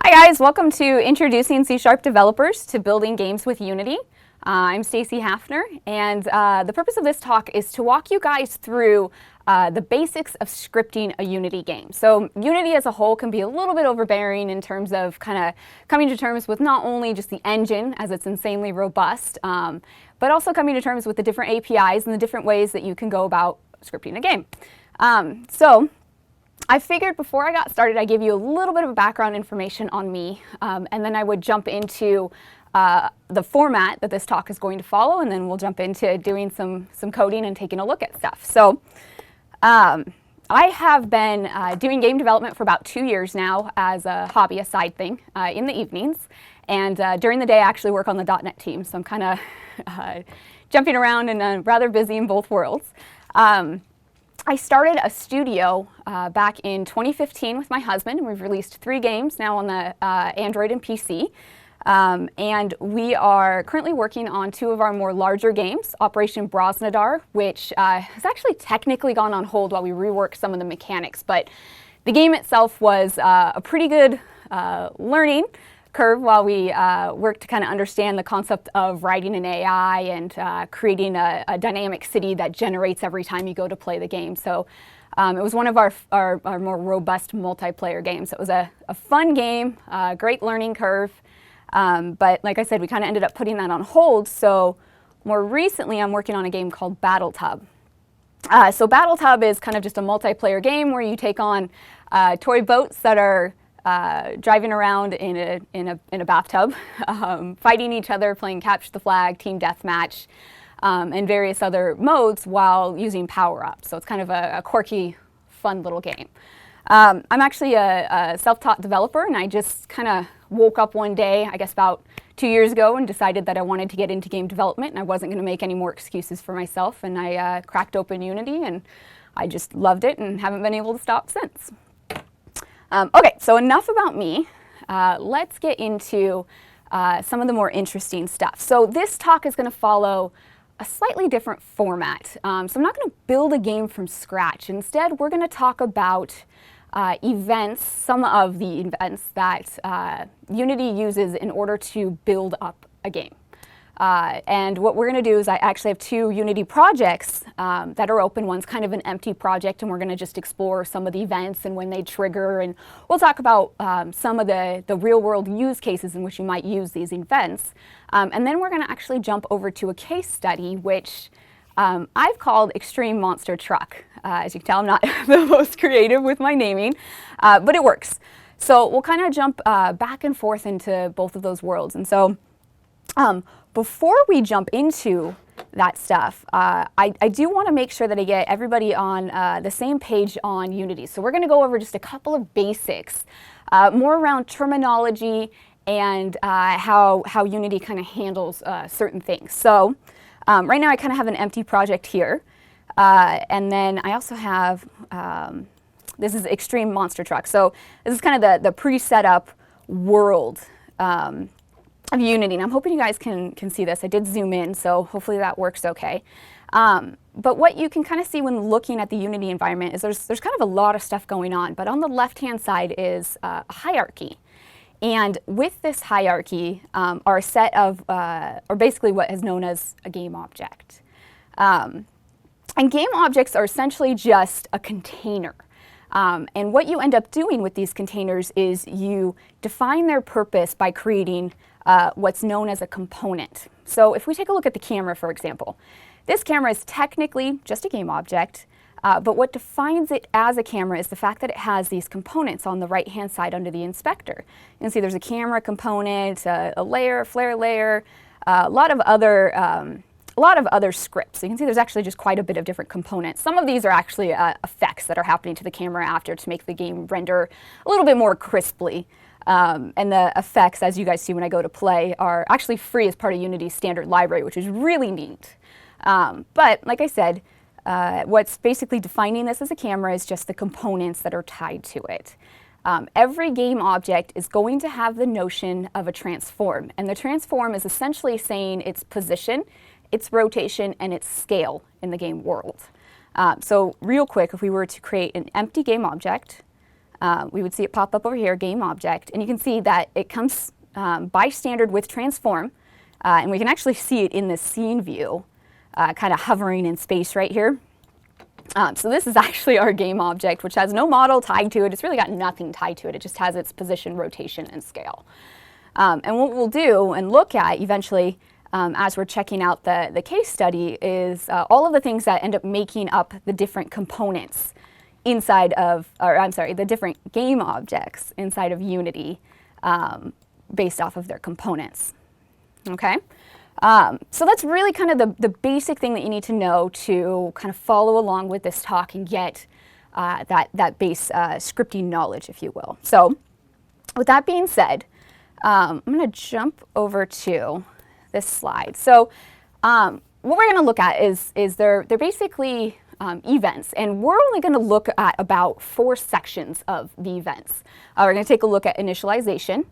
Hi guys, welcome to Introducing C# Developers to Building Games with Unity. I'm Stacy Hafner, and the purpose of this talk is to walk you guys through the basics of scripting a Unity game. So Unity as a whole can be a little bit overbearing in terms of kind of coming to terms with not only just the engine, as it's insanely robust, but also coming to terms with the different APIs and the different ways that you can go about scripting a game. So I figured before I got started, I'd give you a little bit of background information on me, and then I would jump into the format that this talk is going to follow, and then we'll jump into doing some coding and taking a look at stuff. So I have been doing game development for about 2 years now as a hobby, a side thing, in the evenings. And during the day, I actually work on the .NET team, so I'm kind of jumping around and rather busy in both worlds. I started a studio back in 2015 with my husband, and we've released 3 games now on the Android and PC. And we are currently working on 2 of our more larger games, Operation Brosnadar, which has actually technically gone on hold while we rework some of the mechanics, but the game itself was a pretty good learning curve while we worked to kind of understand the concept of writing an AI and creating a dynamic city that generates every time you go to play the game. So it was one of our more robust multiplayer games. It was a fun game, great learning curve, but like I said, we kind of ended up putting that on hold. So more recently, I'm working on a game called Battletub. So Battletub is kind of just a multiplayer game where you take on toy boats that are driving around in a bathtub, fighting each other, playing capture the flag, team deathmatch, and various other modes while using power-ups. So it's kind of a quirky, fun little game. I'm actually a self-taught developer, and I just kind of woke up one day, I guess about 2 years ago, and decided that I wanted to get into game development, and I wasn't going to make any more excuses for myself, and I cracked open Unity, and I just loved it and haven't been able to stop since. Okay, so enough about me. Let's get into some of the more interesting stuff. So this talk is going to follow a slightly different format. So I'm not going to build a game from scratch. Instead, we're going to talk about events, some of the events that Unity uses in order to build up a game. And what we're going to do is I actually have 2 Unity projects that are open. One's kind of an empty project, and we're going to just explore some of the events and when they trigger. And we'll talk about some of the real-world use cases in which you might use these events. And then we're going to actually jump over to a case study, which I've called Extreme Monster Truck. As you can tell, I'm not the most creative with my naming, but it works. So we'll kind of jump back and forth into both of those worlds. And so before we jump into that stuff, I do want to make sure that I get everybody on the same page on Unity. So we're going to go over just a couple of basics, more around terminology and how Unity kind of handles certain things. So right now I kind of have an empty project here. And then I also have, this is Extreme Monster Truck. So this is kind of the pre-set up world of Unity, and I'm hoping you guys can see this. I did zoom in, so hopefully that works okay. But what you can kind of see when looking at the Unity environment is there's kind of a lot of stuff going on, but on the left-hand side is a hierarchy. And with this hierarchy are a set of, or basically what is known as a game object. And game objects are essentially just a container. And what you end up doing with these containers is you define their purpose by creating what's known as a component. So if we take a look at the camera, for example, this camera is technically just a game object, but what defines it as a camera is the fact that it has these components on the right-hand side under the inspector. You can see there's a camera component, a layer, a flare layer, a lot of other scripts. So you can see there's actually just quite a bit of different components. Some of these are actually effects that are happening to the camera after to make the game render a little bit more crisply. And the effects, as you guys see when I go to play, are actually free as part of Unity's standard library, which is really neat. But like I said, what's basically defining this as a camera is just the components that are tied to it. Every game object is going to have the notion of a transform, and the transform is essentially saying its position, its rotation, and its scale in the game world. So real quick, if we were to create an empty game object, we would see it pop up over here, game object, and you can see that it comes by standard with transform, and we can actually see it in the scene view, kind of hovering in space right here. So this is actually our game object, which has no model tied to it. It's really got nothing tied to it. It just has its position, rotation, and scale. And what we'll do and look at eventually as we're checking out the case study is all of the things that end up making up the different components inside of, or I'm sorry, the different game objects inside of Unity based off of their components. Okay? So that's really kind of the basic thing that you need to know to kind of follow along with this talk and get that base scripting knowledge, if you will. So with that being said, I'm going to jump over to this slide. So what we're going to look at is they're basically events, and we're only going to look at about 4 sections of the events. We're going to take a look at initialization,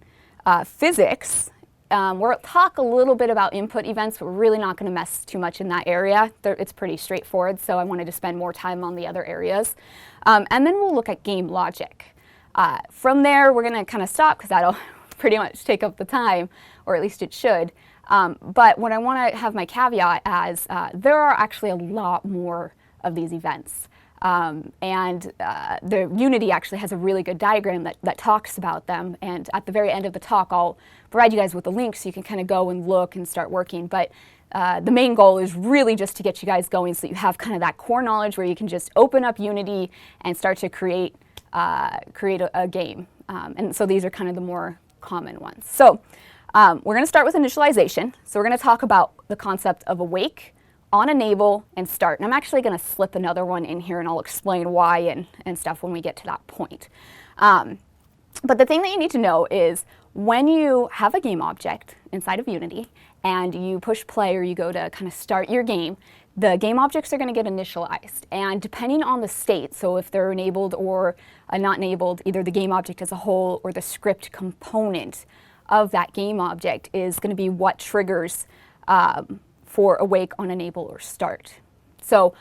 physics. We'll talk a little bit about input events, but we're really not going to mess too much in that area. It's pretty straightforward, so I wanted to spend more time on the other areas. And then we'll look at game logic. From there, we're going to kind of stop because that'll pretty much take up the time, or at least it should. But what I want to have my caveat as there are actually a lot more of these events. The Unity actually has a really good diagram that talks about them, and at the very end of the talk I'll provide you guys with a link so you can kind of go and look and start working. But the main goal is really just to get you guys going so that you have kind of that core knowledge where you can just open up Unity and start to create a game. And so these are kind of the more common ones. So we're going to start with initialization. So we're going to talk about the concept of awake, on enable, and start. And I'm actually going to slip another one in here and I'll explain why and stuff when we get to that point. But the thing that you need to know is when you have a game object inside of Unity and you push play or you go to kind of start your game, the game objects are going to get initialized. And depending on the state, so if they're enabled or not enabled, either the game object as a whole or the script component of that game object is going to be what triggers for awake, on enable, or start. So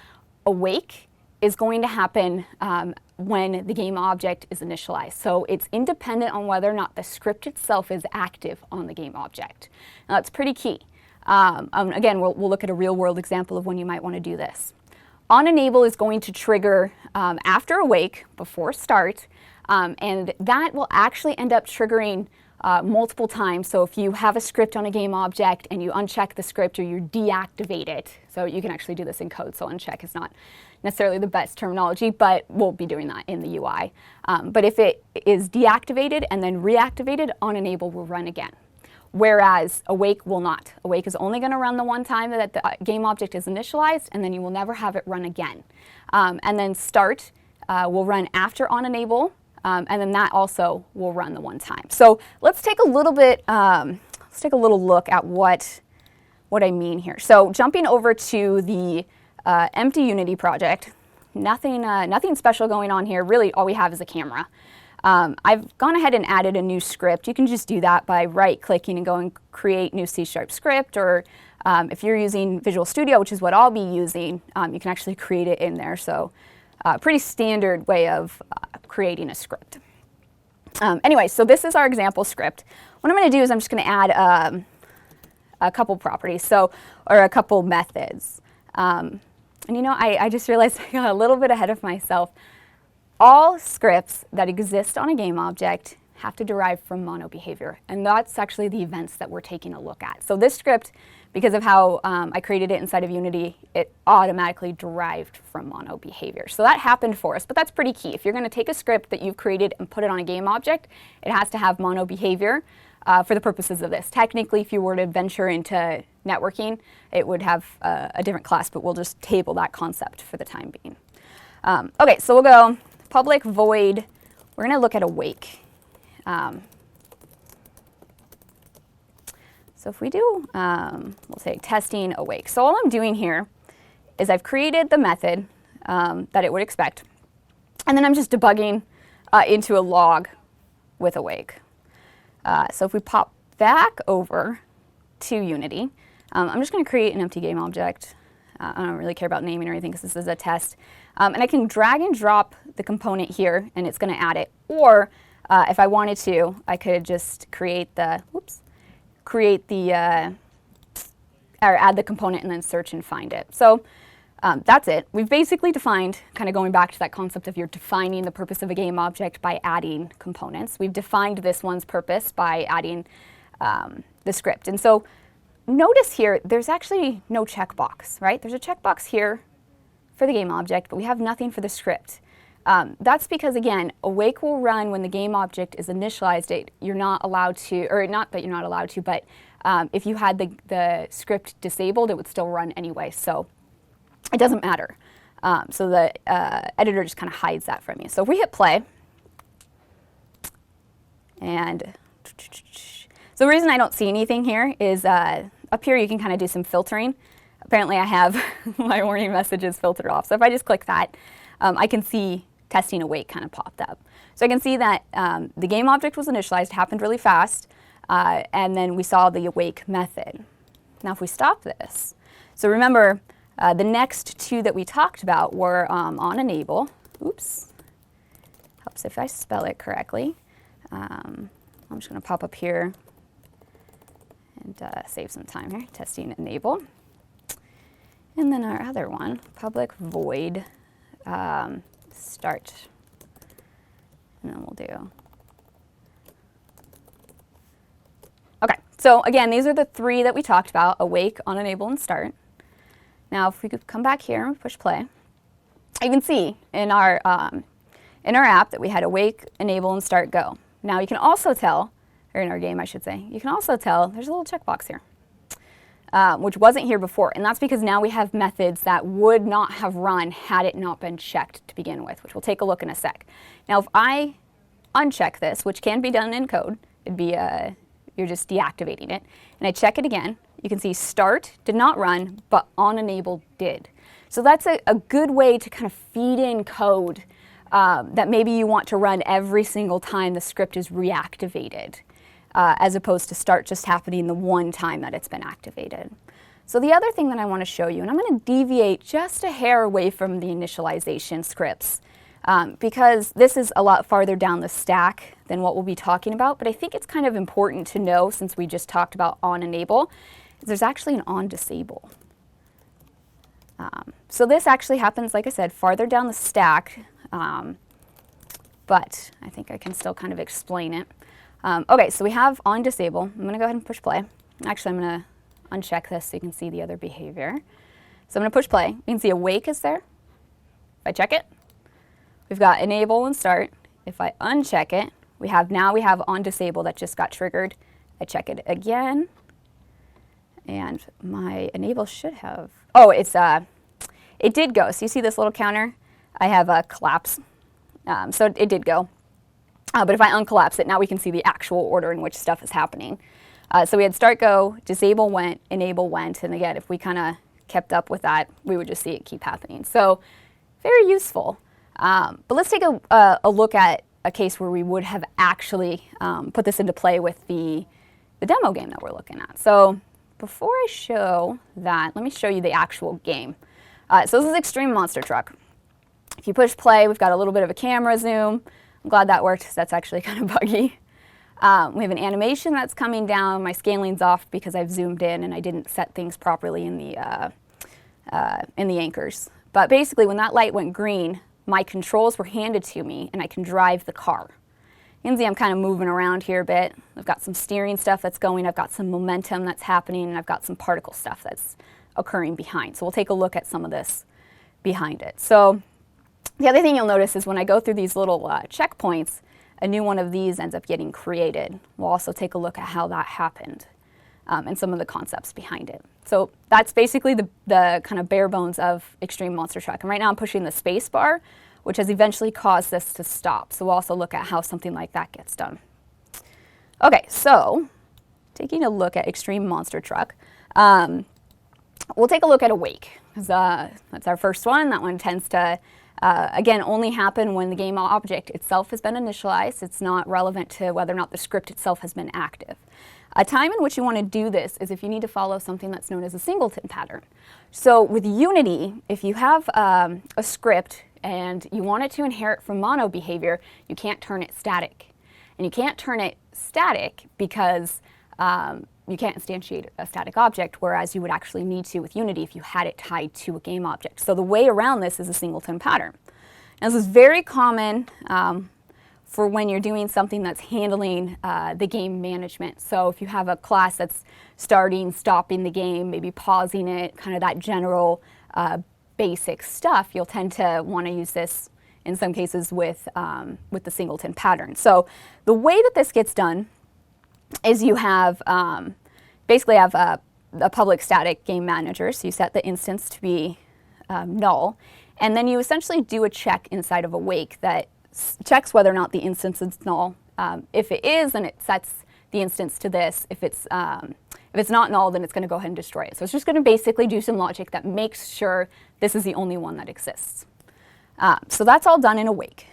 awake is going to happen when the game object is initialized. So it's independent on whether or not the script itself is active on the game object. Now that's pretty key. Again, we'll look at a real world example of when you might want to do this. On enable is going to trigger after awake, before start, and that will actually end up triggering multiple times. So if you have a script on a game object and you uncheck the script or you deactivate it, so you can actually do this in code, so uncheck is not necessarily the best terminology, but we'll be doing that in the UI. But if it is deactivated and then reactivated, on enable will run again. Whereas awake will not. Awake is only going to run the one time that the game object is initialized, and then you will never have it run again. And then start will run after on enable, and then that also will run the one time. So let's take a little bit, let's take a little look at what I mean here. So jumping over to the empty Unity project, nothing special going on here. Really all we have is a camera. I've gone ahead and added a new script. You can just do that by right-clicking and going create new C# script, or if you're using Visual Studio, which is what I'll be using, you can actually create it in there. So pretty standard way of creating a script. Anyway, so this is our example script. What I'm going to do is I'm just going to add a couple properties, or a couple methods. And you know, I just realized I got a little bit ahead of myself. All scripts that exist on a game object have to derive from mono behavior, and that's actually the events that we're taking a look at. So this script, because of how I created it inside of Unity, it automatically derived from mono behavior. So that happened for us, but that's pretty key. If you're going to take a script that you've created and put it on a game object, it has to have mono behavior for the purposes of this. Technically, if you were to venture into networking, it would have a different class, but we'll just table that concept for the time being. Okay, so we'll go public void. We're going to look at awake. So if we do, we'll say testing awake. So all I'm doing here is I've created the method that it would expect, and then I'm just debugging into a log with awake. So if we pop back over to Unity, I'm just going to create an empty game object. I don't really care about naming or anything because this is a test. And I can drag and drop the component here and it's going to add it. Or if I wanted to, I could just create the, or add the component and then search and find it. So that's it. We've basically defined, kind of going back to that concept of you're defining the purpose of a game object by adding components. We've defined this one's purpose by adding the script. And so notice here, there's actually no checkbox, right? There's a checkbox here for the game object, but we have nothing for the script. That's because, again, awake will run when the game object is initialized. You're not allowed to, or not that you're not allowed to, but if you had the script disabled, it would still run anyway. So it doesn't matter. So the editor just kind of hides that from you. So if we hit play, and so the reason I don't see anything here is up here you can kind of do some filtering. Apparently I have my warning messages filtered off. So if I just click that, I can see testing awake kind of popped up. So I can see that the game object was initialized, happened really fast, and then we saw the awake method. Now if we stop this, so remember the next two that we talked about were on enable. Oops, helps if I spell it correctly. I'm just going to pop up here and save some time here, testing enable. And then our other one, public void start. And then we'll do. Okay, so again, these are the three that we talked about, awake, on enable, and start. Now if we could come back here and push play, you can see in our app that we had awake, enable, and start go. Now you can also tell, or in our game I should say, you can also tell there's a little checkbox here. Which wasn't here before, and that's because now we have methods that would not have run had it not been checked to begin with, which we'll take a look in a sec. Now if I uncheck this, which can be done in code, it'd be you're just deactivating it, and I check it again, you can see start did not run, but on enable did. So that's a good way to kind of feed in code that maybe you want to run every single time the script is reactivated. As opposed to start just happening the one time that it's been activated. So the other thing that I want to show you, and I'm going to deviate just a hair away from the initialization scripts, because this is a lot farther down the stack than what we'll be talking about, but I think it's kind of important to know, since we just talked about on enable, there's actually an on disable. So this actually happens, like I said, farther down the stack, but I think I can still kind of explain it. Okay, so we have on disable. I'm going to go ahead and push play. Actually, I'm going to uncheck this so you can see the other behavior. So I'm going to push play. You can see awake is there. If I check it, we've got enable and start. If I uncheck it, now we have on disable that just got triggered. I check it again, and my enable should have, it did go. So you see this little counter? I have a collapse. So it did go. But if I uncollapse it, now we can see the actual order in which stuff is happening. So we had start go, disable went, enable went, and again, if we kind of kept up with that, we would just see it keep happening. So very useful. But let's take a look at a case where we would have actually put this into play with the demo game that we're looking at. So before I show that, let me show you the actual game. So this is Extreme Monster Truck. If you push play, we've got a little bit of a camera zoom. I'm glad that worked, because that's actually kind of buggy. We have an animation that's coming down. My scaling's off because I've zoomed in and I didn't set things properly in the anchors. But basically, when that light went green, my controls were handed to me and I can drive the car. You can see I'm kind of moving around here a bit. I've got some steering stuff that's going, I've got some momentum that's happening, and I've got some particle stuff that's occurring behind. So we'll take a look at some of this behind it. So the other thing you'll notice is when I go through these little checkpoints, a new one of these ends up getting created. We'll also take a look at how that happened and some of the concepts behind it. So that's basically the kind of bare bones of Extreme Monster Truck. And right now I'm pushing the space bar, which has eventually caused this to stop. So we'll also look at how something like that gets done. Okay, so taking a look at Extreme Monster Truck, we'll take a look at Awake, because that's our first one. That one tends to again, only happen when the game object itself has been initialized. It's not relevant to whether or not the script itself has been active. A time in which you want to do this is if you need to follow something that's known as a singleton pattern. So with Unity, if you have a script and you want it to inherit from mono behavior, you can't turn it static. And you can't turn it static because you can't instantiate a static object, whereas you would actually need to with Unity if you had it tied to a game object. So the way around this is a singleton pattern. Now, this is very common for when you're doing something that's handling the game management. So if you have a class that's starting, stopping the game, maybe pausing it, kind of that general basic stuff, you'll tend to want to use this in some cases with the singleton pattern. So the way that this gets done is you have basically have a public static game manager. So you set the instance to be null, and then you essentially do a check inside of awake that checks whether or not the instance is null. If it is, then it sets the instance to this. If it's not null, then it's going to go ahead and destroy it. So it's just going to basically do some logic that makes sure this is the only one that exists. So that's all done in awake.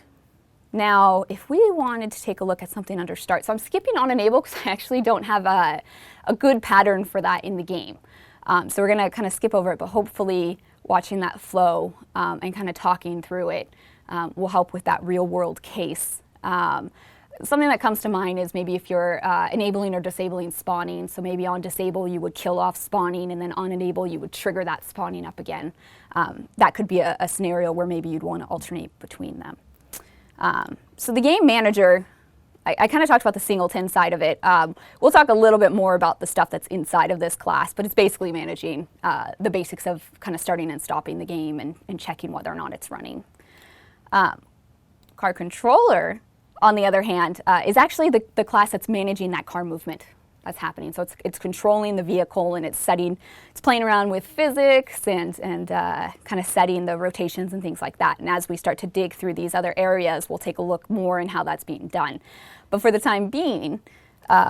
Now, if we wanted to take a look at something under start, so I'm skipping on enable because I actually don't have a good pattern for that in the game. So we're going to kind of skip over it, but hopefully watching that flow and kind of talking through it will help with that real world case. Something that comes to mind is maybe if you're enabling or disabling spawning. So maybe on disable you would kill off spawning, and then on enable you would trigger that spawning up again. That could be a scenario where maybe you'd want to alternate between them. So the game manager, I kind of talked about the singleton side of it. We'll talk a little bit more about the stuff that's inside of this class, but it's basically managing the basics of kind of starting and stopping the game and checking whether or not it's running. Car controller, on the other hand, is actually the class that's managing that car movement that's happening. So it's controlling the vehicle, and it's playing around with physics and kind of setting the rotations and things like that. And as we start to dig through these other areas, we'll take a look more in how that's being done. But for the time being,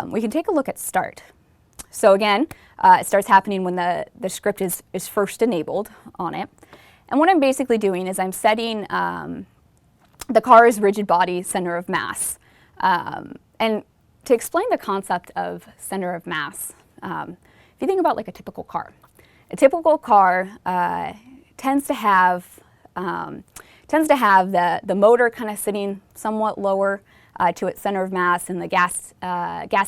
we can take a look at start. So again, it starts happening when the script is first enabled on it. And what I'm basically doing is I'm setting the car's rigid body center of mass. And to explain the concept of center of mass, if you think about like a typical car tends to have the motor kind of sitting somewhat lower to its center of mass, and the gas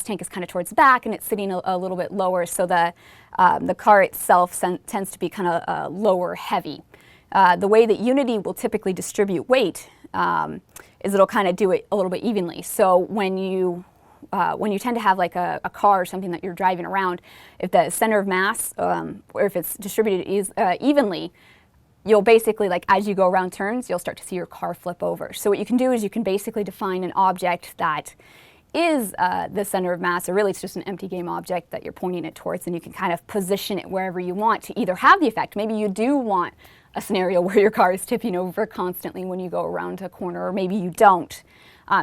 tank is kind of towards the back, and it's sitting a little bit lower. So the car itself tends to be kind of lower heavy. The way that Unity will typically distribute weight is it'll kind of do it a little bit evenly. So when you tend to have like a car or something that you're driving around, if the center of mass, or if it's distributed evenly, you'll basically, like as you go around turns, you'll start to see your car flip over. So what you can do is you can basically define an object that is the center of mass, or really it's just an empty game object that you're pointing it towards, and you can kind of position it wherever you want to either have the effect. Maybe you do want a scenario where your car is tipping over constantly when you go around a corner, or maybe you don't.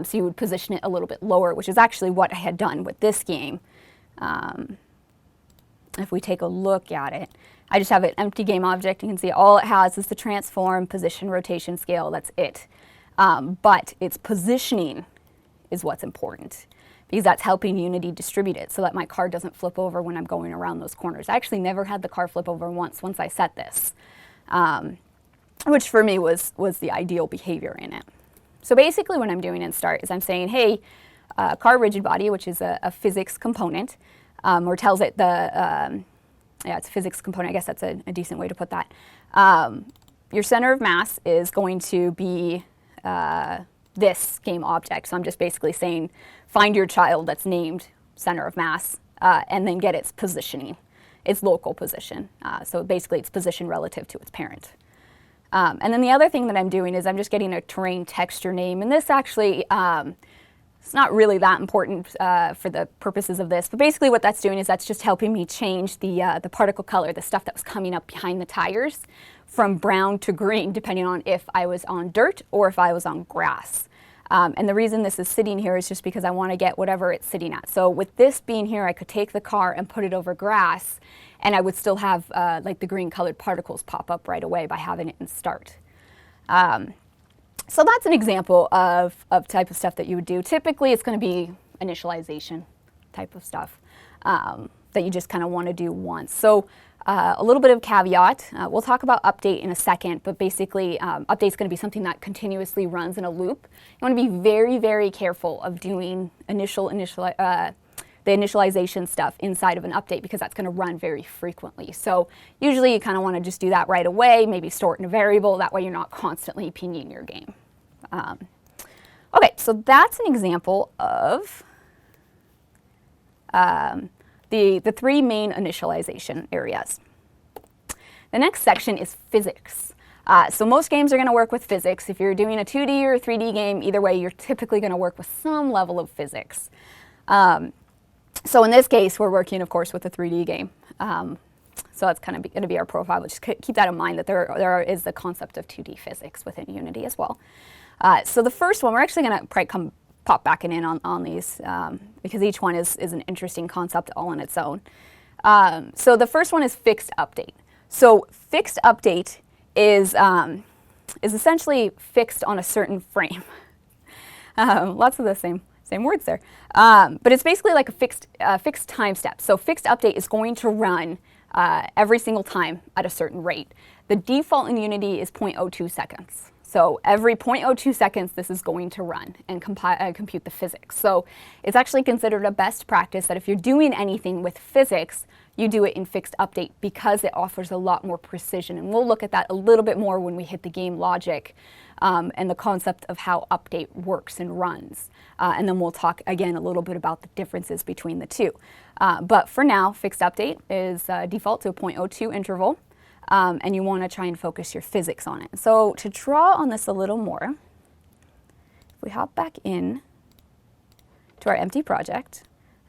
So you would position it a little bit lower, which is actually what I had done with this game. If we take a look at it, I just have an empty game object. You can see all it has is the transform, position, rotation, scale. That's it. But its positioning is what's important, because that's helping Unity distribute it so that my car doesn't flip over when I'm going around those corners. I actually never had the car flip over once I set this, which for me was the ideal behavior in it. So basically what I'm doing in start is I'm saying, hey, car rigid body, which is a physics component, or tells it it's a physics component. I guess that's a decent way to put that. Your center of mass is going to be this game object. So I'm just basically saying, find your child that's named center of mass, and then get its positioning, its local position. So basically its position relative to its parent. And then the other thing that I'm doing is I'm just getting a terrain texture name. And this actually, it's not really that important for the purposes of this. But basically what that's doing is that's just helping me change the particle color, the stuff that was coming up behind the tires, from brown to green, depending on if I was on dirt or if I was on grass. And the reason this is sitting here is just because I want to get whatever it's sitting at. So with this being here, I could take the car and put it over grass, and I would still have like the green colored particles pop up right away by having it in start. So that's an example of type of stuff that you would do. Typically, it's going to be initialization type of stuff that you just kind of want to do once. So a little bit of caveat. We'll talk about update in a second, but basically update is going to be something that continuously runs in a loop. You want to be very, very careful of doing the initialization stuff inside of an update because that's going to run very frequently. So usually you kind of want to just do that right away, maybe store it in a variable. That way you're not constantly pinging your game. Okay, so that's an example of the three main initialization areas. The next section is physics. So most games are going to work with physics. If you're doing a 2D or a 3D game, either way, you're typically going to work with some level of physics. So in this case, we're working, of course, with a 3D game. So that's kind of going to be our profile. But just keep that in mind that there is the concept of 2D physics within Unity as well. So the first one, we're actually going to probably pop back in on these because each one is an interesting concept all on its own. So the first one is fixed update. So fixed update is essentially fixed on a certain frame. Lots of the same words there. But it's basically like a fixed time step. So fixed update is going to run every single time at a certain rate. The default in Unity is 0.02 seconds. So every 0.02 seconds, this is going to run and compute the physics. So it's actually considered a best practice that if you're doing anything with physics, you do it in fixed update because it offers a lot more precision. And we'll look at that a little bit more when we hit the game logic and the concept of how update works and runs. And then we'll talk again a little bit about the differences between the two. But for now, fixed update is default to a 0.02 interval. And you want to try and focus your physics on it. So to draw on this a little more, if we hop back in to our empty project,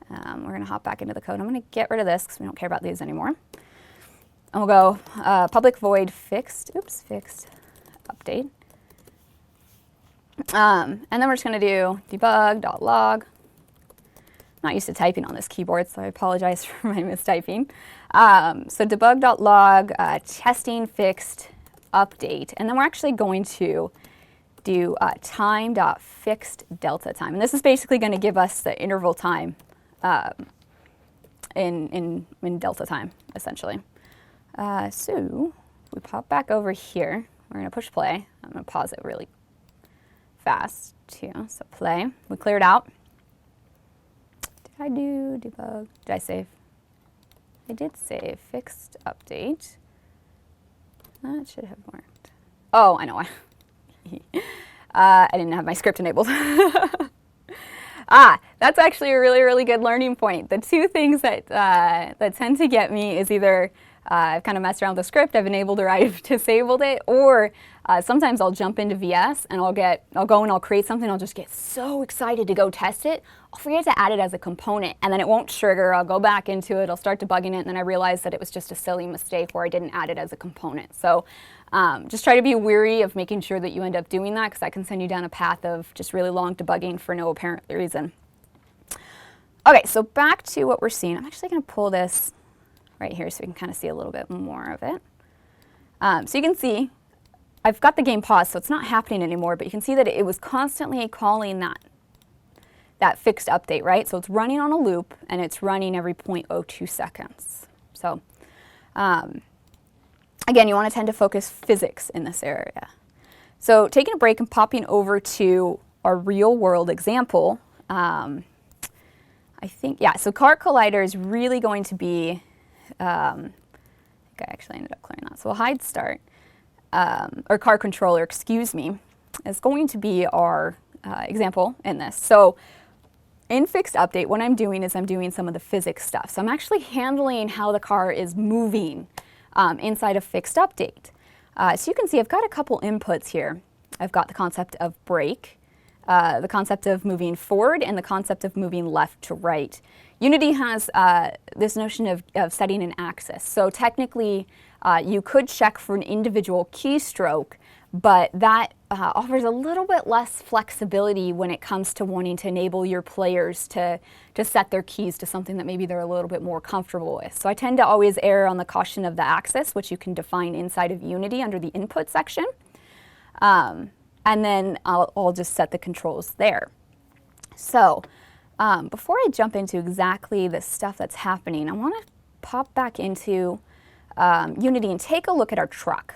we're going to hop back into the code. I'm going to get rid of this because we don't care about these anymore. And we'll go public void fixed update. And then we're just going to do debug.log. Not used to typing on this keyboard, so I apologize for my mistyping. So debug.log, testing fixed update, and then we're actually going to do time.fixed delta time. And this is basically going to give us the interval time in delta time, essentially. So we pop back over here. We're going to push play. I'm going to pause it really fast, too. So play. We cleared out. Did I do debug? Did I save? I did save fixed update. That should have worked. Oh, I know why. I didn't have my script enabled. That's actually a really, really good learning point. The two things that tend to get me is either I've kind of messed around with the script, I've enabled or I've disabled it, or sometimes I'll jump into VS and I'll go and I'll create something, I'll just get so excited to go test it, I'll forget to add it as a component, and then it won't trigger, I'll go back into it, I'll start debugging it, and then I realize that it was just a silly mistake where I didn't add it as a component. So just try to be wary of making sure that you end up doing that, because that can send you down a path of just really long debugging for no apparent reason. Okay, so back to what we're seeing. I'm actually going to pull this right here so we can kind of see a little bit more of it. So you can see I've got the game paused, so it's not happening anymore, but you can see that it was constantly calling that fixed update, right? So it's running on a loop, and it's running every 0.02 seconds. So again, you want to tend to focus physics in this area. So taking a break and popping over to our real world example, I think, yeah, so Car Collider is really going to be, I think I actually ended up clearing that. So we'll hide start, or car controller, excuse me, is going to be our example in this. So in fixed update, what I'm doing is I'm doing some of the physics stuff. So I'm actually handling how the car is moving inside of fixed update. So you can see I've got a couple inputs here. I've got the concept of brake, the concept of moving forward, and the concept of moving left to right. Unity has this notion of setting an axis. So technically, you could check for an individual keystroke, but that offers a little bit less flexibility when it comes to wanting to enable your players to set their keys to something that maybe they're a little bit more comfortable with. So I tend to always err on the caution of the axis, which you can define inside of Unity under the input section. and then I'll just set the controls there. So before I jump into exactly the stuff that's happening, I want to pop back into Unity and take a look at our truck.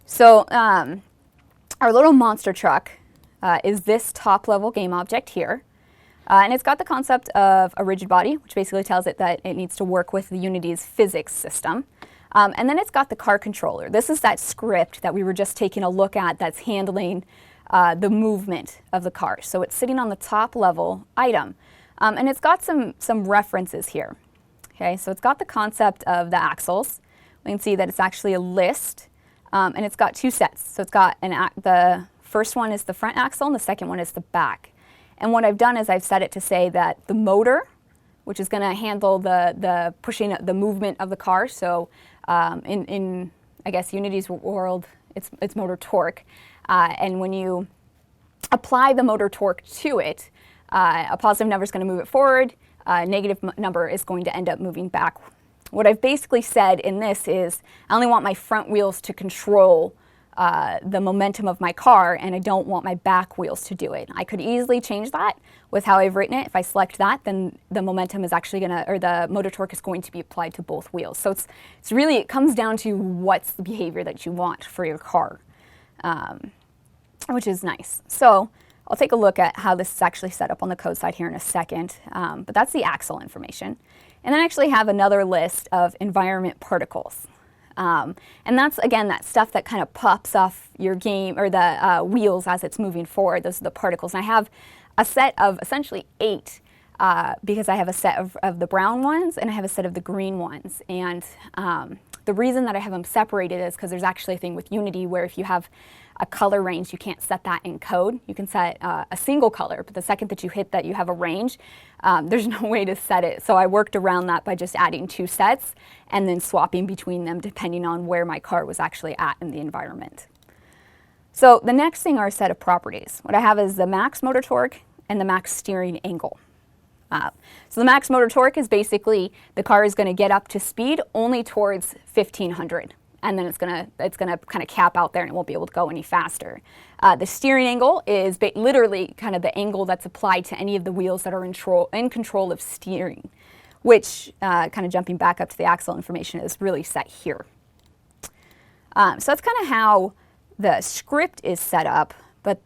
So our little monster truck is this top level game object here. And it's got the concept of a rigid body, which basically tells it that it needs to work with the Unity's physics system. And then it's got the car controller. This is that script that we were just taking a look at that's handling the movement of the car. So it's sitting on the top level item. And it's got some references here. Okay, so it's got the concept of the axles. We can see that it's actually a list, and it's got two sets. So it's got the first one is the front axle, and the second one is the back. And what I've done is I've set it to say that the motor, which is going to handle the pushing the movement of the car. So in I guess Unity's world, it's motor torque, and when you apply the motor torque to it, a positive number is going to move it forward. A negative number is going to end up moving back. What I've basically said in this is I only want my front wheels to control the momentum of my car, and I don't want my back wheels to do it. I could easily change that with how I've written it. If I select that, then the momentum is actually going to, or the motor torque is going to be applied to both wheels. So it's really, it comes down to what's the behavior that you want for your car, which is nice. So I'll take a look at how this is actually set up on the code side here in a second, but that's the axle information. And then I actually have another list of environment particles. And that's, again, that stuff that kind of pops off your game, or the wheels as it's moving forward. Those are the particles. And I have a set of essentially 8, because I have a set of the brown ones, and I have a set of the green ones. And the reason that I have them separated is because there's actually a thing with Unity where if you have a color range, you can't set that in code. You can set a single color, but the second that you hit that you have a range, there's no way to set it. So I worked around that by just adding 2 sets and then swapping between them depending on where my car was actually at in the environment. So the next thing are a set of properties. What I have is the max motor torque and the max steering angle. So the max motor torque is basically the car is going to get up to speed only towards 1500. And then it's gonna kind of cap out there, and it won't be able to go any faster. The steering angle is literally kind of the angle that's applied to any of the wheels that are in control of steering, which, kind of jumping back up to the axle information, is really set here. So that's kind of how the script is set up, but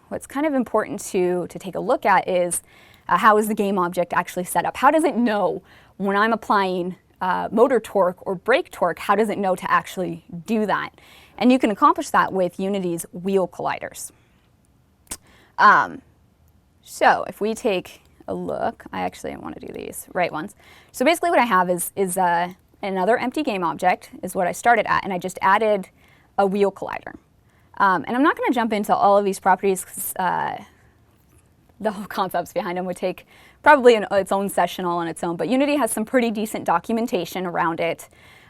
what's kind of important to take a look at is how is the game object actually set up? How does it know when I'm applying motor torque or brake torque, how does it know to actually do that? And you can accomplish that with Unity's wheel colliders. So if we take a look, I want to do these right ones. So basically what I have is another empty game object is what I started at, and I just added a wheel collider. And I'm not going to jump into all of these properties because the whole concepts behind them would take probably its own session all on its own, but Unity has some pretty decent documentation around it,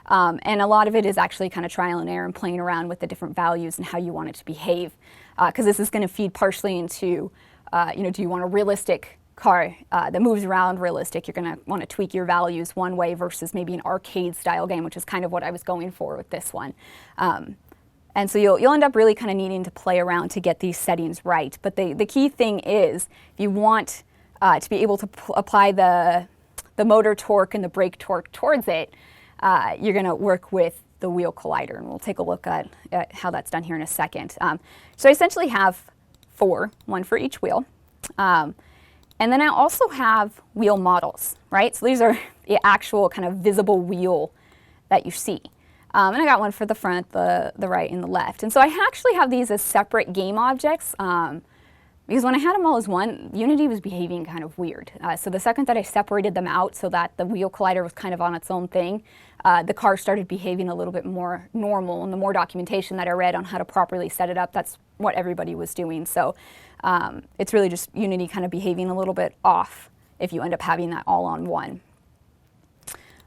and a lot of it is actually kind of trial and error and playing around with the different values and how you want it to behave, because this is going to feed partially into, do you want a realistic car that moves around realistic? You're going to want to tweak your values one way versus maybe an arcade style game, which is kind of what I was going for with this one. And so you'll end up really kind of needing to play around to get these settings right. But the key thing is, if you want to be able to apply the motor torque and the brake torque towards it, you're going to work with the wheel collider. And we'll take a look at how that's done here in a second. So I essentially have 4, one for each wheel. And then I also have wheel models, right? So these are the actual kind of visible wheel that you see. And I got one for the front, the right, and the left. And so I actually have these as separate game objects because when I had them all as one, Unity was behaving kind of weird. So the second that I separated them out so that the wheel collider was kind of on its own thing, the car started behaving a little bit more normal. And the more documentation that I read on how to properly set it up, that's what everybody was doing. So it's really just Unity kind of behaving a little bit off if you end up having that all on one.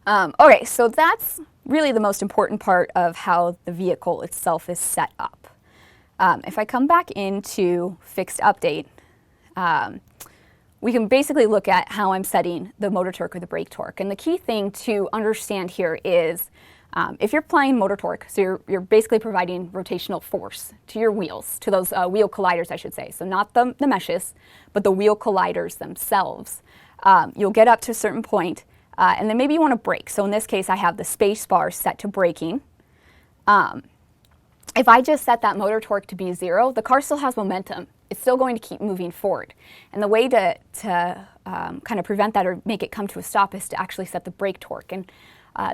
Okay, so that's really the most important part of how the vehicle itself is set up. If I come back into fixed update, we can basically look at how I'm setting the motor torque or the brake torque. And the key thing to understand here is If you're applying motor torque, so you're basically providing rotational force to your wheels, to those wheel colliders, I should say. So not the meshes, but the wheel colliders themselves. You'll get up to a certain point, and then maybe you want to brake. So in this case, I have the space bar set to braking. If I just set that motor torque to be 0, the car still has momentum. It's still going to keep moving forward. And the way to kind of prevent that or make it come to a stop is to actually set the brake torque. And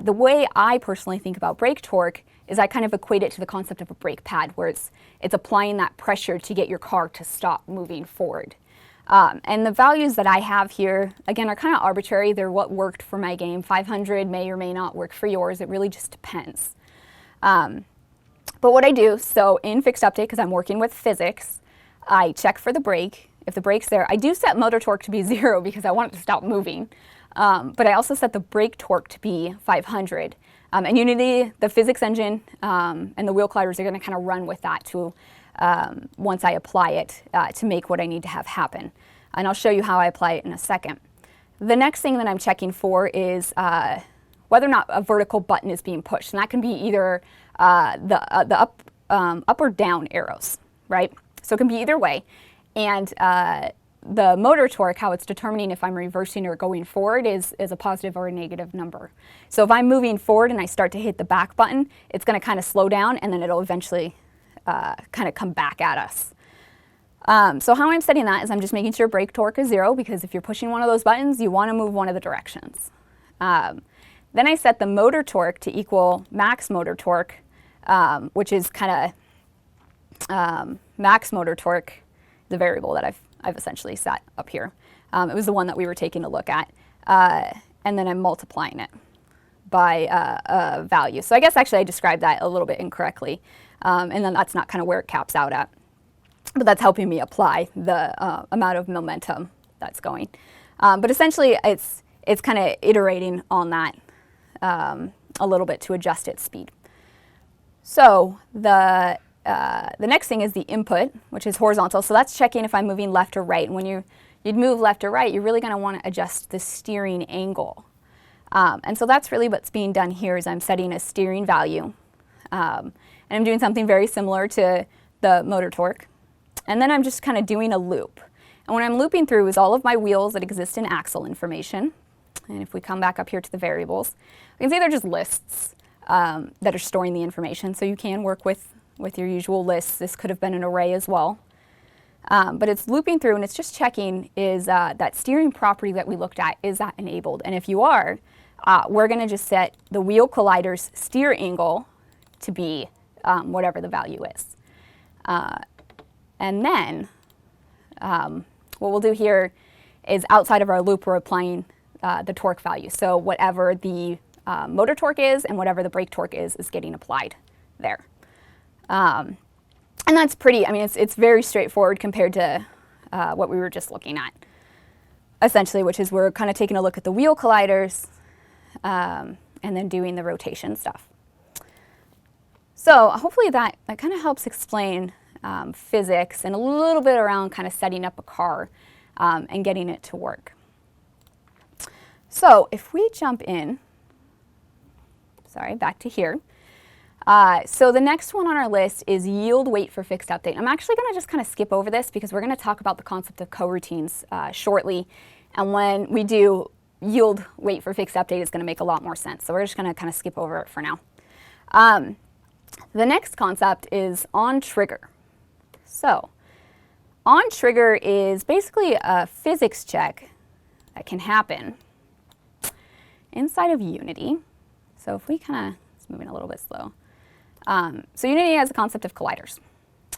the way I personally think about brake torque is I kind of equate it to the concept of a brake pad, where it's applying that pressure to get your car to stop moving forward. And the values that I have here, again, are kind of arbitrary. They're what worked for my game. 500 may or may not work for yours. It really just depends. But what I do, so in fixed update, because I'm working with physics, I check for the brake. If the brake's there, I do set motor torque to be 0 because I want it to stop moving. But I also set the brake torque to be 500. And Unity, the physics engine, and the wheel colliders are going to kind of run with that to once I apply it to make what I need to have happen. And I'll show you how I apply it in a second. The next thing that I'm checking for is whether or not a vertical button is being pushed. And that can be either the up or down arrows, right? So it can be either way. And the motor torque, how it's determining if I'm reversing or going forward, is a positive or a negative number. So if I'm moving forward and I start to hit the back button, it's going to kind of slow down, and then it'll eventually kind of come back at us. So how I'm setting that is I'm just making sure brake torque is 0, because if you're pushing one of those buttons, you want to move one of the directions. Then I set the motor torque to equal max motor torque, which is kind of max motor torque, the variable that I've essentially set up here. It was the one that we were taking a look at. And then I'm multiplying it by a value. So I guess actually I described that a little bit incorrectly. And then that's not kind of where it caps out at. But that's helping me apply the amount of momentum that's going. But essentially it's kind of iterating on that a little bit to adjust its speed. So the next thing is the input, which is horizontal. So that's checking if I'm moving left or right. And when you'd move left or right, you're really going to want to adjust the steering angle. And so that's really what's being done here is I'm setting a steering value. And I'm doing something very similar to the motor torque. And then I'm just kind of doing a loop. And what I'm looping through is all of my wheels that exist in axle information. And if we come back up here to the variables, we can see they're just lists that are storing the information. So you can work with your usual lists. This could have been an array as well. But it's looping through, and it's just checking is that steering property that we looked at, is that enabled? And if you are, we're going to just set the wheel collider's steer angle to be whatever the value is. And then what we'll do here is outside of our loop, we're applying the torque value. So whatever the motor torque is and whatever the brake torque is getting applied there. And that's pretty, I mean, it's very straightforward compared to what we were just looking at, essentially, which is we're kind of taking a look at the wheel colliders and then doing the rotation stuff. So hopefully that kind of helps explain physics and a little bit around kind of setting up a car and getting it to work. So if we jump in, back to here. So the next one on our list is yield weight for fixed update. I'm actually going to just kind of skip over this because we're going to talk about the concept of coroutines shortly. And when we do, yield weight for fixed update is going to make a lot more sense. So we're just going to kind of skip over it for now. The next concept is on trigger. So on trigger is basically a physics check that can happen inside of Unity. So if we kind of, it's moving a little bit slow. So Unity has a concept of colliders.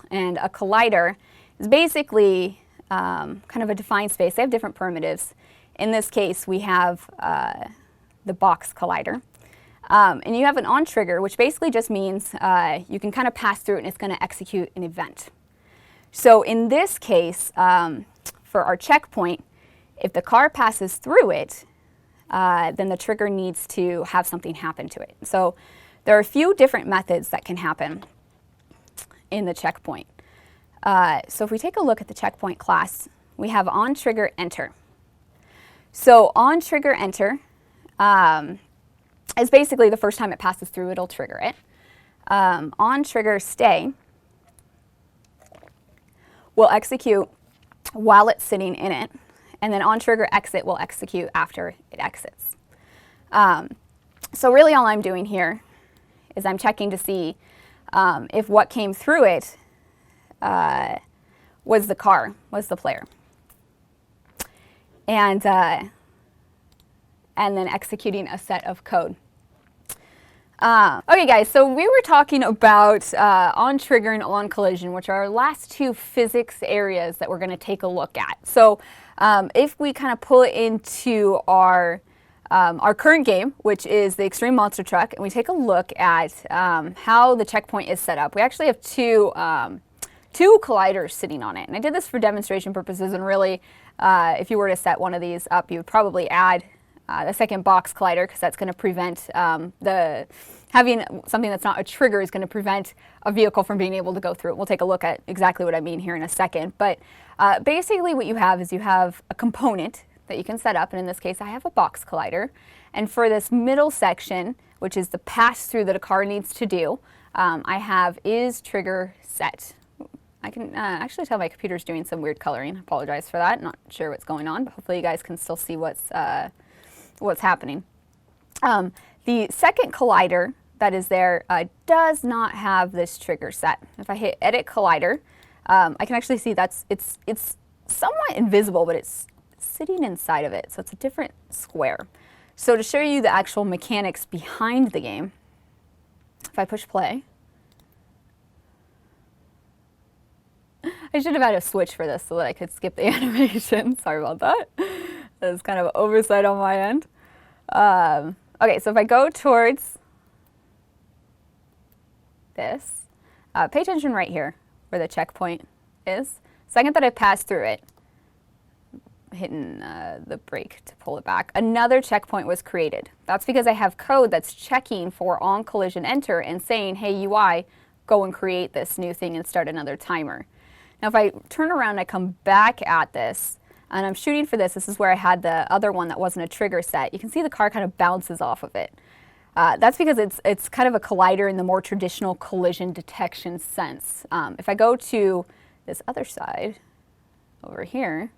And a collider is basically kind of a defined space. They have different primitives. In this case, we have the box collider. And you have an on trigger, which basically just means you can kind of pass through it and it's going to execute an event. So in this case, for our checkpoint, if the car passes through it, then the trigger needs to have something happen to it. So there are a few different methods that can happen in the checkpoint. So if we take a look at the checkpoint class, we have on trigger enter. So on trigger enter is basically the first time it passes through, it'll trigger it. On trigger stay will execute while it's sitting in it, and then on trigger exit will execute after it exits. So really all I'm doing here is I'm checking to see if what came through it was the car, was the player. And then executing a set of code. Okay guys, so we were talking about on trigger and on collision, which are our last two physics areas that we're going to take a look at. So if we kind of pull it into our current game, which is the Extreme Monster Truck, and we take a look at how the checkpoint is set up, we actually have two colliders sitting on it. And I did this for demonstration purposes, and really, if you were to set one of these up, you would probably add the second box collider, because that's going to prevent having something that's not a trigger is going to prevent a vehicle from being able to go through it. We'll take a look at exactly what I mean here in a second. But basically what you have is you have a component that you can set up, and in this case I have a box collider. And for this middle section, which is the pass-through that a car needs to do, I have is trigger set. I can actually tell my computer's doing some weird coloring. I apologize for that. Not sure what's going on, but hopefully you guys can still see what's happening. The second collider that is there does not have this trigger set. If I hit edit collider, I can actually see it's somewhat invisible, but it's sitting inside of it, so it's a different square. So to show you the actual mechanics behind the game, if I push play, I should have had a switch for this so that I could skip the animation. Sorry about that. That was kind of an oversight on my end. Okay, so if I go towards this, pay attention right here where the checkpoint is. Second that I pass through it, hitting the brake to pull it back, another checkpoint was created. That's because I have code that's checking for on collision enter and saying, hey UI, go and create this new thing and start another timer. Now if I turn around and I come back at this, and I'm shooting for this, this is where I had the other one that wasn't a trigger set, you can see the car kind of bounces off of it. That's because it's kind of a collider in the more traditional collision detection sense. If I go to this other side over here,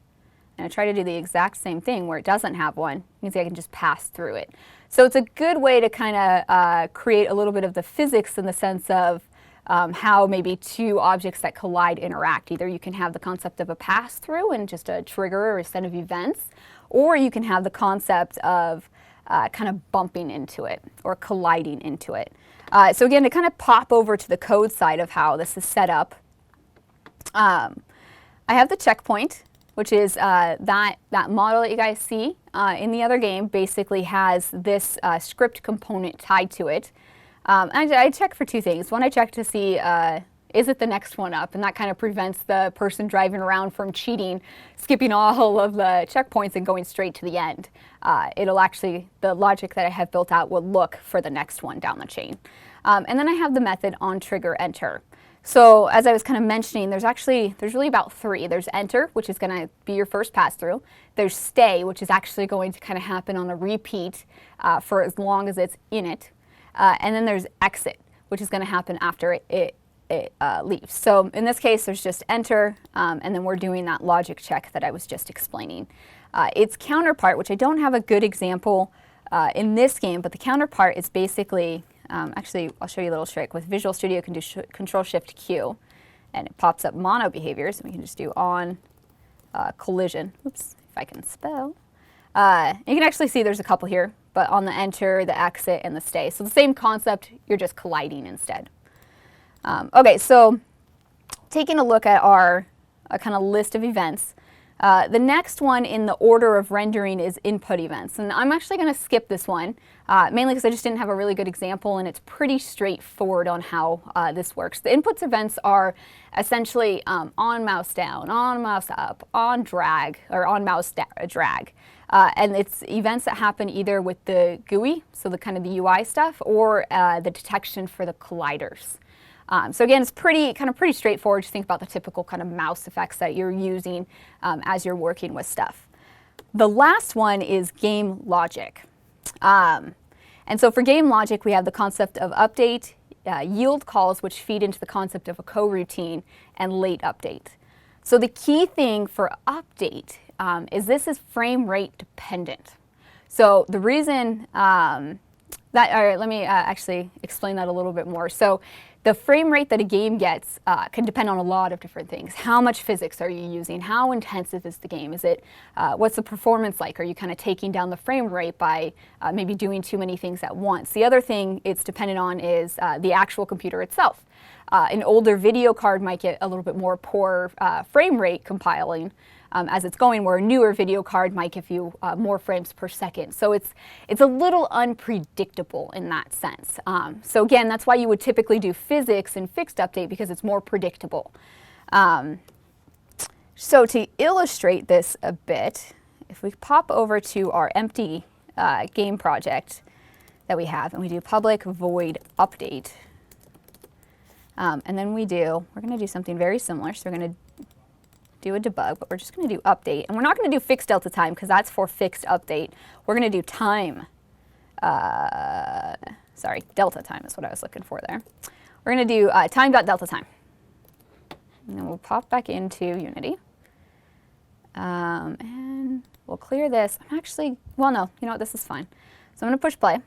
and I try to do the exact same thing where it doesn't have one, you can see I can just pass through it. So it's a good way to kind of create a little bit of the physics in the sense of how maybe two objects that collide interact. Either you can have the concept of a pass-through and just a trigger or a set of events, or you can have the concept of kind of bumping into it or colliding into it. So again, to kind of pop over to the code side of how this is set up, I have the checkpoint, which is that model that you guys see in the other game basically has this script component tied to it. I check for two things. One, I check to see is it the next one up, and that kind of prevents the person driving around from cheating, skipping all of the checkpoints and going straight to the end. It'll actually, the logic that I have built out will look for the next one down the chain. And then I have the method on trigger enter. So as I was kind of mentioning, there's really about three. There's enter, which is going to be your first pass through. There's stay, which is actually going to kind of happen on a repeat for as long as it's in it. And then there's exit, which is going to happen after it leaves. So in this case, there's just enter, and then we're doing that logic check that I was just explaining. Its counterpart, which I don't have a good example in this game, but the counterpart is basically, actually, I'll show you a little trick. With Visual Studio, you can do Control-Shift-Q, and it pops up mono behaviors, and we can just do on collision. Oops, if I can spell. You can actually see there's a couple here, but on the enter, the exit, and the stay. So the same concept, you're just colliding instead. Okay, so taking a look at our kind of list of events, the next one in the order of rendering is input events. And I'm actually going to skip this one, mainly because I just didn't have a really good example, and it's pretty straightforward on how this works. The inputs events are essentially on mouse down, on mouse up, on drag, or on mouse drag. And it's events that happen either with the GUI, so the kind of the UI stuff, or the detection for the colliders. So again, it's pretty straightforward. Just think about the typical kind of mouse effects that you're using as you're working with stuff. The last one is game logic. And And so for game logic, we have the concept of update, yield calls, which feed into the concept of a coroutine, and late update. So the key thing for update is this is frame rate dependent. So the reason let me actually explain that a little bit more. So the frame rate that a game gets can depend on a lot of different things. How much physics are you using? How intensive is the game? Is it, what's the performance like? Are you kind of taking down the frame rate by maybe doing too many things at once? The other thing it's dependent on is the actual computer itself. An older video card might get a little bit more poor frame rate compiling as it's going, where a newer video card might give you more frames per second. So it's a little unpredictable in that sense. So again, that's why you would typically do physics and fixed update, because it's more predictable. So to illustrate this a bit, if we pop over to our empty game project that we have, and we do public void update, and then we're going to do something very similar. So we're going to do a debug, but we're just going to do update. And we're not going to do fixed delta time, because that's for fixed update. We're going to do time. Delta time is what I was looking for there. We're going to do time.delta time. And then we'll pop back into Unity. And we'll clear this. You know what, this is fine. So I'm going to push play.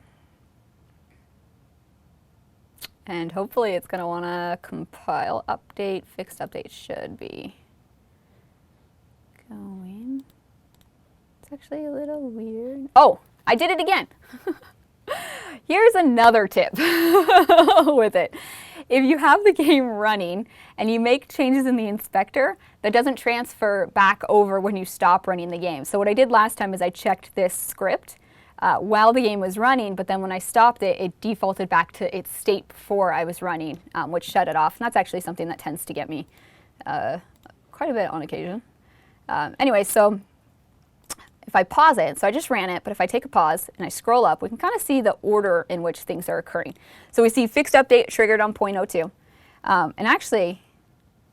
And hopefully it's going to want to compile update. Fixed update should be going. It's actually a little weird. Oh, I did it again. Here's another tip with it. If you have the game running and you make changes in the inspector, that doesn't transfer back over when you stop running the game. So what I did last time is I checked this script while the game was running, but then when I stopped it, it defaulted back to its state before I was running, which shut it off. And that's actually something that tends to get me quite a bit on occasion. Anyway, so if I pause it, so I just ran it, but if I take a pause and I scroll up, we can kind of see the order in which things are occurring. So we see fixed update triggered on 0.02. And actually,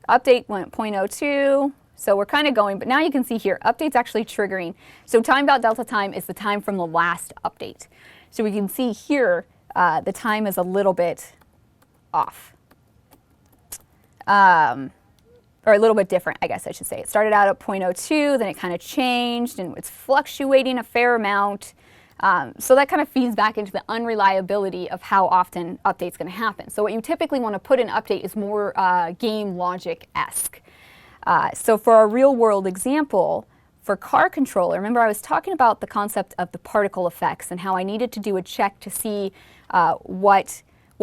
update went 0.02, so we're kind of going, but now you can see here, update's actually triggering. So time.delta time is the time from the last update. So we can see here, the time is a little bit off. Or a little bit different, I guess I should say. It started out at 0.02, then it kind of changed, and it's fluctuating a fair amount. So that kind of feeds back into the unreliability of how often update's going to happen. So what you typically want to put in update is more game logic-esque. So for a real-world example, for car controller, remember I was talking about the concept of the particle effects and how I needed to do a check to see what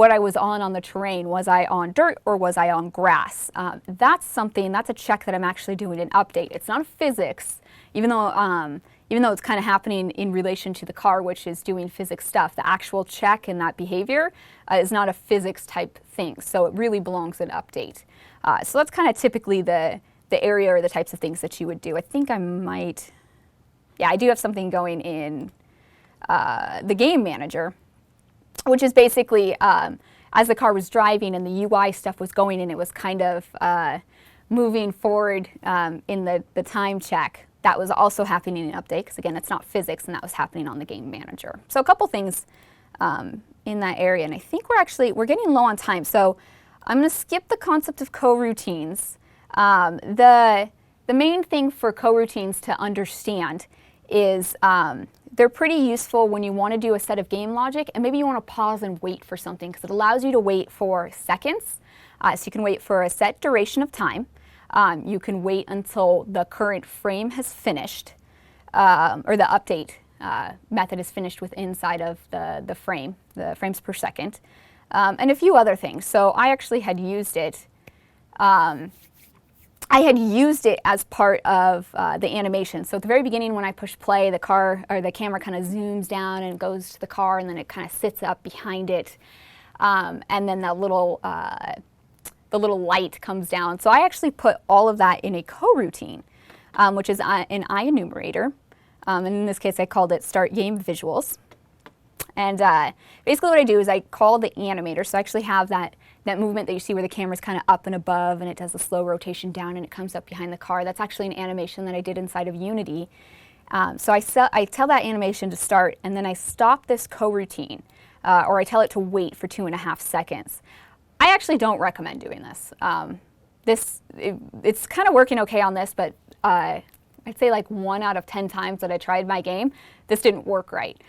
I was on the terrain. Was I on dirt or was I on grass? That's a check that I'm actually doing in update. It's not physics, even though it's kind of happening in relation to the car, which is doing physics stuff. The actual check and that behavior is not a physics type thing, so it really belongs in update. So that's kind of typically the area or the types of things that you would do. I think I do have something going in the game manager, which is basically as the car was driving and the UI stuff was going in, it was kind of moving forward in the time check. That was also happening in update, because again, it's not physics, and that was happening on the game manager. So a couple things in that area, and I think we're getting low on time. So I'm going to skip the concept of coroutines. The main thing for coroutines to understand is they're pretty useful when you want to do a set of game logic and maybe you want to pause and wait for something, because it allows you to wait for seconds. So you can wait for a set duration of time. You can wait until the current frame has finished, or the update method is finished with inside of the frames per second, and a few other things. So I actually had used it. I had used it as part of the animation. So at the very beginning when I push play, the camera kind of zooms down and goes to the car, and then it kind of sits up behind it. And then the little light comes down. So I actually put all of that in a coroutine, which is an IEnumerator. And in this case, I called it Start Game Visuals. And basically what I do is I call the animator. So I actually have that movement that you see where the camera's kind of up and above, and it does a slow rotation down and it comes up behind the car. That's actually an animation that I did inside of Unity. So I tell that animation to start, and then I stop this coroutine, or I tell it to wait for 2.5 seconds. I actually don't recommend doing this. It's kind of working okay on this, but I'd say like 1 out of 10 times that I tried my game, this didn't work right.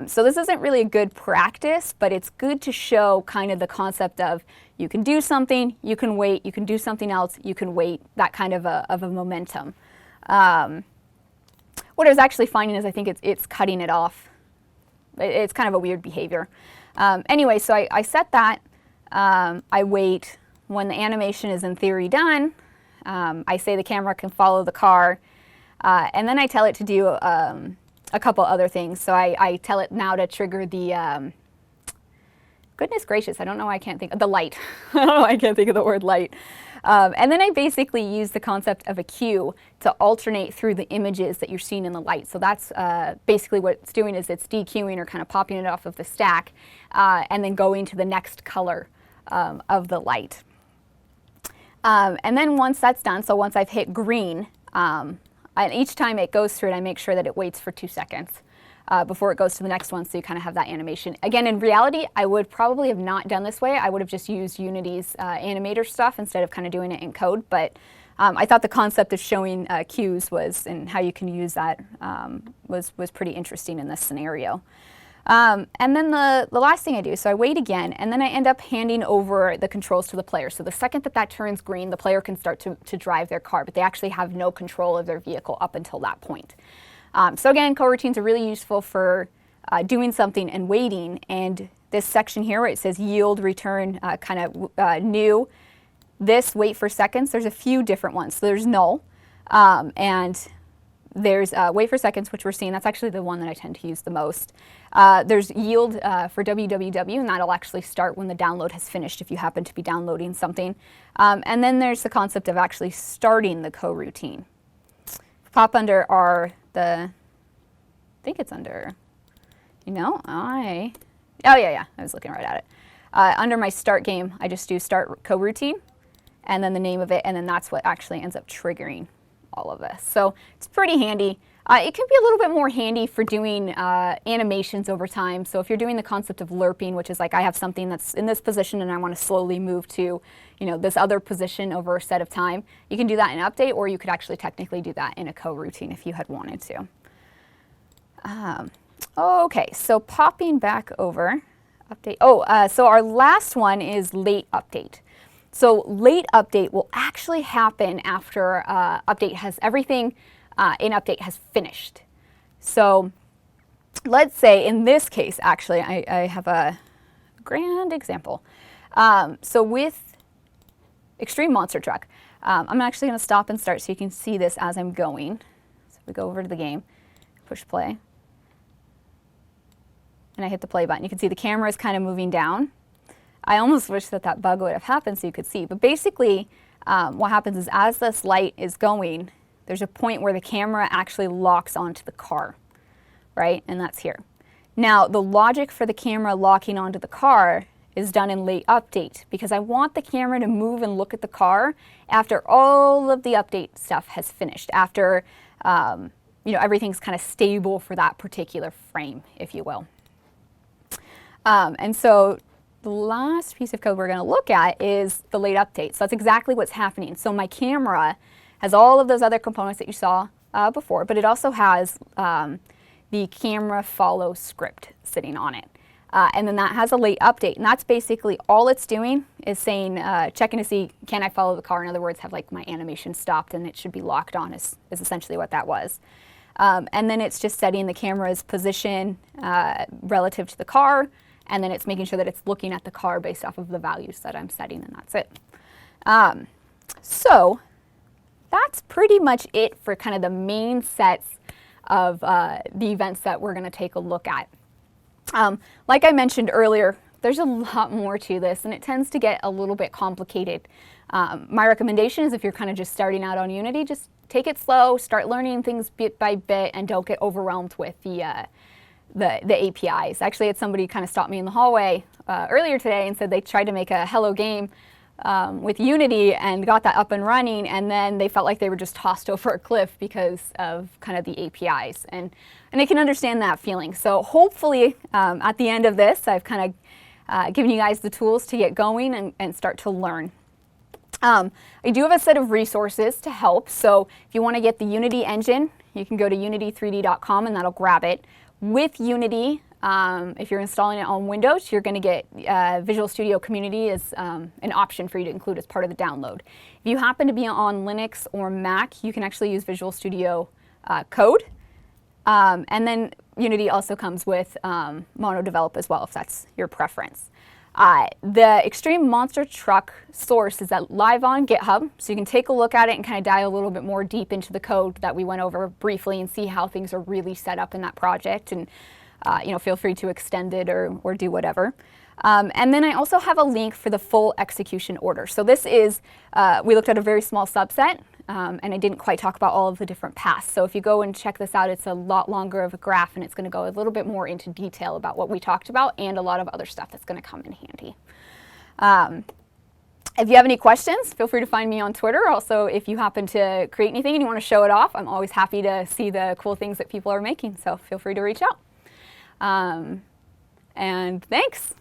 So this isn't really a good practice, but it's good to show kind of the concept of you can do something, you can wait, you can do something else, you can wait, that kind of a momentum. What I was actually finding is I think it's cutting it off. It's kind of a weird behavior. Anyway, so I set that. I wait. When the animation is in theory done, I say the camera can follow the car, and then I tell it to do a couple other things. So I tell it now to trigger the, goodness gracious, I don't know why I can't think of the light. I don't know why I can't think of the word light. And then I basically use the concept of a cue to alternate through the images that you're seeing in the light. So that's basically what it's doing is it's decueing or kind of popping it off of the stack and then going to the next color of the light. And then once that's done, so once I've hit green, and each time it goes through it, I make sure that it waits for 2 seconds before it goes to the next one, so you kind of have that animation. Again, in reality, I would probably have not done this way. I would have just used Unity's animator stuff instead of kind of doing it in code, but I thought the concept of showing cues was, and how you can use that was pretty interesting in this scenario. And then the last thing I do, so I wait again, and then I end up handing over the controls to the player. So the second that turns green, the player can start to drive their car, but they actually have no control of their vehicle up until that point. So again, coroutines are really useful for doing something and waiting. And this section here where it says yield, return, kind of new, this wait for seconds, there's a few different ones. So there's null, and there's wait for seconds, which we're seeing. That's actually the one that I tend to use the most. There's yield for www, and that'll actually start when the download has finished if you happen to be downloading something. And then there's the concept of actually starting the coroutine. Pop under I think it's under, oh yeah, I was looking right at it. Under my start game, I just do start coroutine, and then the name of it, and then that's what actually ends up triggering all of this. So it's pretty handy. It can be a little bit more handy for doing animations over time. So if you're doing the concept of lerping, which is like I have something that's in this position and I want to slowly move to, this other position over a set of time, you can do that in Update, or you could actually technically do that in a coroutine if you had wanted to. Okay, so popping back over, Update. So our last one is late update. So late update will actually happen after update has everything in update has finished. So let's say in this case, actually, I have a grand example. So with Extreme Monster Truck, I'm actually going to stop and start so you can see this as I'm going. So we go over to the game, push play, and I hit the play button. You can see the camera is kind of moving down. I almost wish that bug would have happened so you could see. But basically, what happens is as this light is going, there's a point where the camera actually locks onto the car, right? And that's here. Now, the logic for the camera locking onto the car is done in late update because I want the camera to move and look at the car after all of the update stuff has finished, after everything's kind of stable for that particular frame, if you will. And so the last piece of code we're going to look at is the late update. So that's exactly what's happening. So my camera has all of those other components that you saw before, but it also has the camera follow script sitting on it. And then that has a late update. And that's basically all it's doing is saying, checking to see, can I follow the car? In other words, have like my animation stopped and it should be locked on is essentially what that was. And then it's just setting the camera's position relative to the car, and then it's making sure that it's looking at the car based off of the values that I'm setting, and that's it. So that's pretty much it for kind of the main sets of the events that we're going to take a look at. Like I mentioned earlier, there's a lot more to this, and it tends to get a little bit complicated. My recommendation is if you're kind of just starting out on Unity, just take it slow, start learning things bit by bit, and don't get overwhelmed with the APIs. Actually, had somebody kind of stopped me in the hallway earlier today and said they tried to make a Hello Game with Unity and got that up and running, and then they felt like they were just tossed over a cliff because of kind of the APIs. And I can understand that feeling. So hopefully at the end of this, I've kind of given you guys the tools to get going and start to learn. I do have a set of resources to help. So if you want to get the Unity engine, you can go to unity3d.com and that'll grab it. With Unity, if you're installing it on Windows, you're going to get Visual Studio Community as an option for you to include as part of the download. If you happen to be on Linux or Mac, you can actually use Visual Studio Code. And then Unity also comes with Mono Develop as well, if that's your preference. The Extreme Monster Truck source is live on GitHub, so you can take a look at it and kind of dive a little bit more deep into the code that we went over briefly and see how things are really set up in that project. And feel free to extend it or do whatever. And then I also have a link for the full execution order. So this is, we looked at a very small subset, and I didn't quite talk about all of the different paths. So if you go and check this out, it's a lot longer of a graph, and it's going to go a little bit more into detail about what we talked about and a lot of other stuff that's going to come in handy. If you have any questions, feel free to find me on Twitter. Also, if you happen to create anything and you want to show it off, I'm always happy to see the cool things that people are making. So feel free to reach out. And thanks.